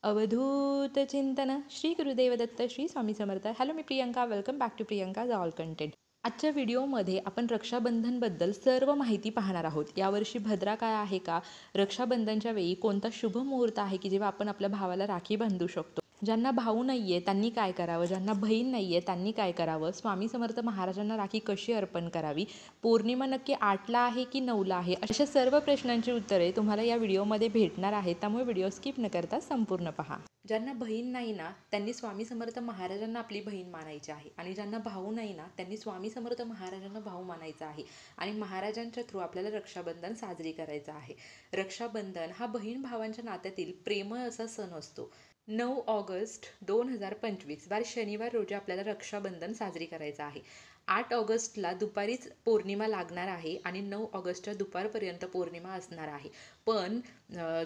अवधूत चिंतन श्री गुरुदेव दत्त श्री स्वामी समर्थ. हॅलो, मी Priyanka. Welcome back to Priyanka all content. आजच्या व्हिडिओमध्ये आपण रक्षाबंधनबद्दल सर्व माहिती पाहणार आहोत. यावर्षी भद्रा काय आहे का? रक्षाबंधनच्या वेळी कोणता शुभ मुहूर्त आहे की जेव्हा आपण आपल्या भावाला राखी बांधू शकतो? ज्यांना भाऊ नाही आहे त्यांनी काय करावं? ज्यांना बहीण नाही आहे त्यांनी काय करावं? स्वामी समर्थ महाराजांना राखी कशी अर्पण करावी? पौर्णिमा नक्की 8ला आहे की 9ला आहे? अशा सर्व प्रश्नांची उत्तरे तुम्हाला या व्हिडिओमध्ये भेटणार आहेत, त्यामुळे व्हिडिओ स्किप न करता संपूर्ण पहा. ज्यांना बहीण नाही ना त्यांनी स्वामी समर्थ महाराजांना आपली बहीण मानायची आहे, आणि ज्यांना भाऊ नाही ना त्यांनी स्वामी समर्थ महाराजांना भाऊ मानायचा आहे, आणि महाराजांच्या थ्रू आपल्याला रक्षाबंधन साजरी करायचं आहे. रक्षाबंधन हा बहीण भावांच्या नात्यातील प्रेमळ असा सण असतो. 9 ऑगस्ट 2025 वार शनिवार रोजी आपल्याला रक्षाबंधन साजरी करायचं आहे. 8 ऑगस्टला दुपारीच पौर्णिमा लागणार आहे आणि 9 ऑगस्टच्या दुपारपर्यंत पौर्णिमा असणार आहे. पण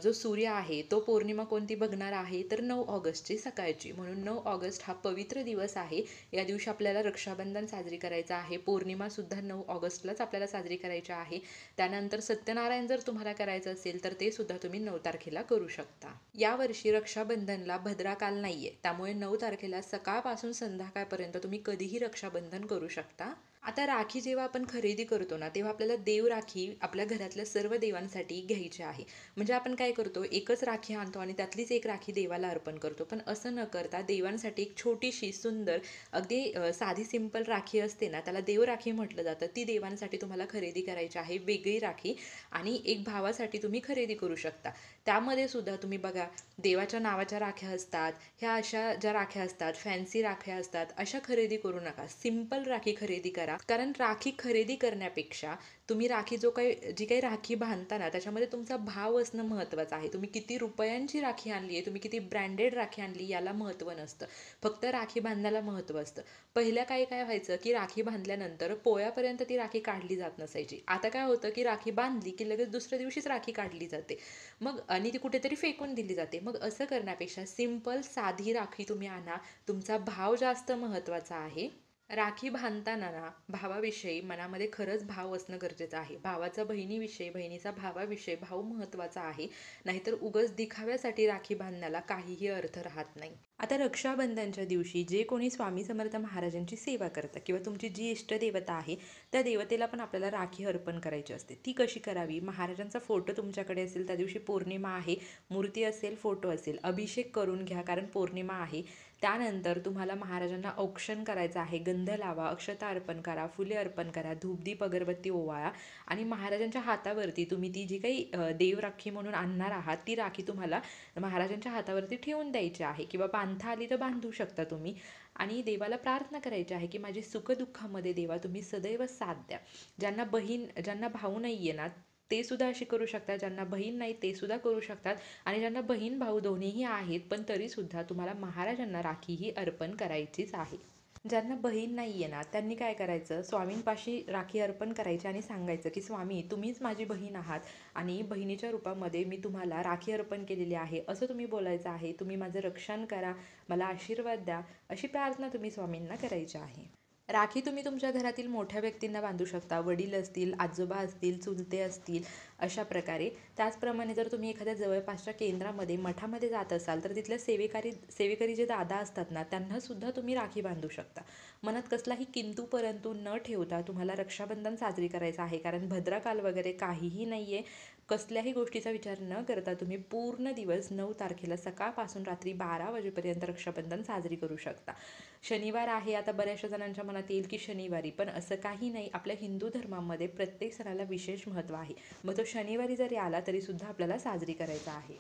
जो सूर्य आहे तो पौर्णिमा कोणती बघणार आहे तर 9 ऑगस्टची सकाळची. म्हणून 9 ऑगस्ट हा पवित्र दिवस आहे. या दिवशी आपल्याला रक्षाबंधन साजरी करायचं आहे. पौर्णिमासुद्धा 9 ऑगस्टलाच आपल्याला साजरी करायची आहे. त्यानंतर सत्यनारायण जर तुम्हाला करायचं असेल तर ते सुद्धा तुम्ही 9 तारखेला करू शकता. यावर्षी रक्षाबंधनला भद्राकाल नाहीये, त्यामुळे 9 तारखेला सकाळपासून संध्याकाळपर्यंत तुम्ही कधीही रक्षाबंधन करू शकता. आता राखी जेव्हा आपण खरेदी करतो ना तेव्हा आपल्याला देव राखी आपल्या घरातल्या सर्व देवांसाठी घ्यायची आहे. म्हणजे आपण काय करतो, एकच राखी आणतो आणि त्यातलीच एक राखी देवाला अर्पण करतो. पण असं न करता देवांसाठी एक छोटीशी सुंदर अगदी साधी सिंपल राखी असते ना, त्याला देव राखी म्हटलं जातं, ती देवांसाठी तुम्हाला खरेदी करायची आहे वेगळी राखी. आणि एक भावासाठी तुम्ही खरेदी करू शकता. त्यामध्ये सुद्धा तुम्ही बघा, देवाच्या नावाच्या राख्या असतात, ह्या अशा ज्या राख्या असतात फॅन्सी राख्या असतात, अशा खरेदी करू नका. सिंपल राखी खरेदी करा. कारण राखी खरेदी करण्यापेक्षा तुम्ही राखी जी काही राखी बांधताना त्याच्यामध्ये तुमचा भाव असणं महत्त्वाचं आहे. तुम्ही किती रुपयांची राखी आणली आहे, तुम्ही किती ब्रँडेड राखी आणली याला महत्त्व नसतं, फक्त राखी बांधण्याला महत्त्व असतं. पहिल्या काही काय व्हायचं की राखी बांधल्यानंतर पोळ्यापर्यंत ती राखी काढली जात नसायची. आता काय होतं की राखी बांधली की लगेच दुसऱ्या दिवशीच राखी काढली जाते, मग आणि ती कुठेतरी फेकून दिली जाते. मग असं करण्यापेक्षा सिंपल साधी राखी तुम्ही आणा. तुमचा भाव जास्त महत्त्वाचा आहे. राखी बांधताना ना भावाविषयी मनामध्ये खरंच भाव असणं गरजेचं आहे. भावाचा बहिणीविषयी, बहिणीचा भावाविषयी भाव महत्त्वाचा आहे. नाहीतर उगाच दिखाव्यासाठी राखी बांधण्याला काहीही अर्थ राहत नाही. आता रक्षाबंधनच्या दिवशी जे कोणी स्वामी समर्थ महाराजांची सेवा करतं किंवा तुमची जी इष्टदेवता आहे त्या देवतेला पण आपल्याला राखी अर्पण करायची असते. ती कशी करावी? महाराजांचा फोटो तुमच्याकडे असेल, त्या दिवशी पौर्णिमा आहे, मूर्ती असेल, फोटो असेल, अभिषेक करून घ्या कारण पौर्णिमा आहे. त्यानंतर तुम्हाला महाराजांना औक्षण करायचं आहे. गंध लावा, अक्षता अर्पण करा, फुले अर्पण करा, धूपदीप अगरबत्ती ओवाळा, आणि महाराजांच्या हातावरती तुम्ही ती जी काही देव राखी म्हणून आणणार आहात ती राखी तुम्हाला महाराजांच्या हातावरती ठेवून द्यायची आहे, किंवा बांधता आली तर बांधू शकता तुम्ही. आणि देवाला प्रार्थना करायची आहे की माझी सुखदुःखामध्ये देवा तुम्ही सदैव साथ द्या. ज्यांना भाऊ नाही आहे ना ते सुद्धा अशी करू शकतात, ज्यांना बहीण नाही ते सुद्धा करू शकतात, आणि ज्यांना बहीण भाऊ दोन्हीही आहेत पण तरीसुद्धा तुम्हाला महाराजांना राखी ही अर्पण करायचीच आहे. ज्यांना बहीण नाही आहे ना त्यांनी काय करायचं, स्वामींपाशी राखी अर्पण करायची आणि सांगायचं की स्वामी तुम्हीच माझी बहीण आहात आणि बहिणीच्या रूपामध्ये मी तुम्हाला राखी अर्पण केलेली आहे, असं तुम्ही बोलायचं आहे. तुम्ही माझं रक्षण करा, मला आशीर्वाद द्या, अशी प्रार्थना तुम्ही स्वामींना करायची आहे. राखी तुम्ही तुमच्या घरातील मोठ्या व्यक्तींना बांधू शकता, वडील असतील, आजोबा असतील, चुलते असतील, अशा प्रकारे. त्याचप्रमाणे जर तुम्ही एखाद्या जवळपासच्या केंद्रामध्ये मठामध्ये जात असाल तर तिथल्या सेवेकरी जे दादा असतात ना त्यांनासुद्धा तुम्ही राखी बांधू शकता. मनात कसलाही किंतु परंतु न ठेवता तुम्हाला रक्षाबंधन साजरी करायचं आहे, कारण भद्राकाल वगैरे काहीही नाही आहे. कसल्याही गोष्टीचा विचार न करता तुम्ही पूर्ण दिवस 9 तारखेला सकाळपासून रात्री 12 वाजेपर्यंत रक्षाबंधन साजरी करू शकता. शनिवार आहे, आता बऱ्याचशा जणांच्या मनात येईल की शनिवारी, पण असं काही नाही. आपल्या हिंदू धर्मामध्ये प्रत्येक सणाला विशेष महत्त्व आहे. मग तो शनिवारी जरी आला तरीसुद्धा आपल्याला साजरी करायचा आहे.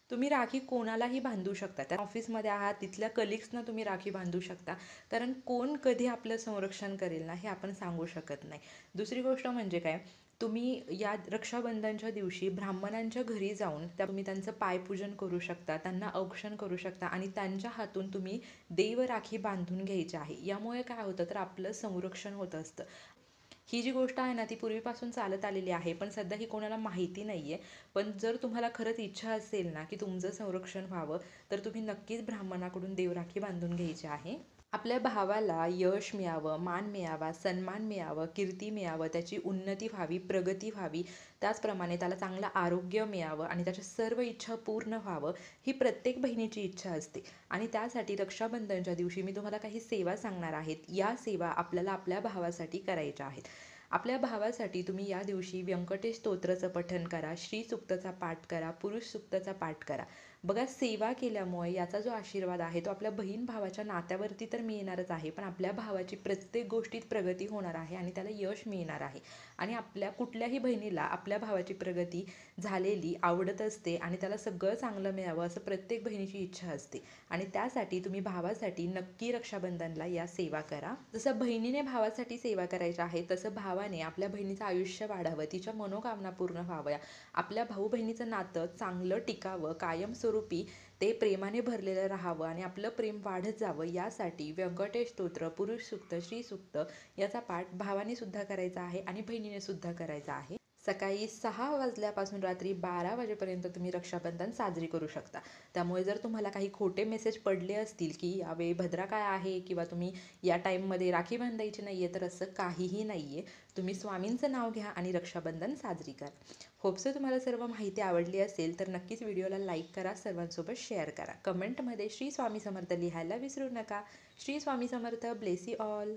तुम्ही राखी कोणालाही बांधू शकता. त्या ऑफिसमध्ये आहात तिथल्या कलिग्सना तुम्ही राखी बांधू शकता, कारण कोण कधी आपलं संरक्षण करेल ना हे आपण सांगू शकत नाही. दुसरी गोष्ट म्हणजे काय, तुम्ही या रक्षाबंधनच्या दिवशी ब्राह्मणांच्या घरी जाऊन तुम्ही त्यांचं पायपूजन करू शकता, त्यांना औक्षण करू शकता, आणि त्यांच्या हातून तुम्ही देव राखी बांधून घ्यायची आहे. यामुळे काय होतं तर आपलं संरक्षण होत असतं. ही जी गोष्ट आहे ना ती पूर्वीपासून चालत आलेली आहे, पण सध्या ही कोणाला माहिती नाही आहे. पण जर तुम्हाला खरंच इच्छा असेल ना की तुमचं संरक्षण व्हावं तर तुम्ही नक्कीच ब्राह्मणाकडून देवराखी बांधून घ्यायची आहे. आपल्या भावाला यश मिळावं, मान मिळावा, सन्मान मिळावं, कीर्ती मिळावं, त्याची उन्नती व्हावी, प्रगती व्हावी, त्याचप्रमाणे त्याला चांगलं आरोग्य मिळावं आणि त्याच्या सर्व इच्छा पूर्ण व्हावं, ही प्रत्येक बहिणीची इच्छा असते. आणि त्यासाठी रक्षाबंधनच्या दिवशी मी तुम्हाला काही सेवा सांगणार आहेत. या सेवा आपल्याला आपल्या भावासाठी करायच्या आहेत. आपल्या भावासाठी तुम्ही या दिवशी व्यंकटेश स्तोत्राचं पठण करा, श्री सूक्तचा पाठ करा, पुरुष सूक्तचा पाठ करा. बघा, सेवा केल्यामुळे याचा जो आशीर्वाद आहे तो आपल्या बहीण भावाच्या नात्यावरती तर मिळणारच आहे, पण आपल्या भावाची प्रत्येक गोष्टीत प्रगती होणार आहे आणि त्याला यश मिळणार आहे. आणि आपल्या कुठल्याही बहिणीला आपल्या भावाची प्रगती झालेली आवडत असते आणि त्याला सगळं चांगलं मिळावं असं प्रत्येक बहिणीची इच्छा असते. आणि त्यासाठी तुम्ही भावासाठी नक्की रक्षाबंधनला या सेवा करा. जसं बहिणीने भावासाठी सेवा करायच्या आहे, तसं भावाने आपल्या बहिणीचं आयुष्य वाढावं, तिच्या मनोकामना पूर्ण व्हाव्या, आपल्या भाऊ बहिणीचं नातं चांगलं टिकावं, कायमस्वरूपी ते प्रेमाने भरलेलं राहावं आणि आपलं प्रेम वाढत जावं, यासाठी व्यंकटेश स्तोत्र, पुरुष सूक्त, श्री सूक्त याचा पाठ भावाने सुद्धा करायचा आहे आणि बहिणीने सुद्धा करायचा आहे. सकाळी 6 वाजल्यापासून रात्री 12 वाजेपर्यंत तुम्ही रक्षाबंधन साजरी करू शकता. त्यामुळे जर तुम्हाला काही खोटे मेसेज पडले असतील की यावेळी भद्रा काय आहे किंवा तुम्ही या टाईममध्ये राखी बांधायची नाही आहे, तर असं काहीही नाही आहे. तुम्ही स्वामींचं नाव घ्या आणि रक्षाबंधन साजरी करा. होपसो तुम्हाला सर्व माहिती आवडली असेल, तर नक्कीच व्हिडिओला लाईक करा, सर्वांसोबत शेअर करा. कमेंटमध्ये श्री स्वामी समर्थ लिहायला विसरू नका. Shri Swami Samarth. Bless you all.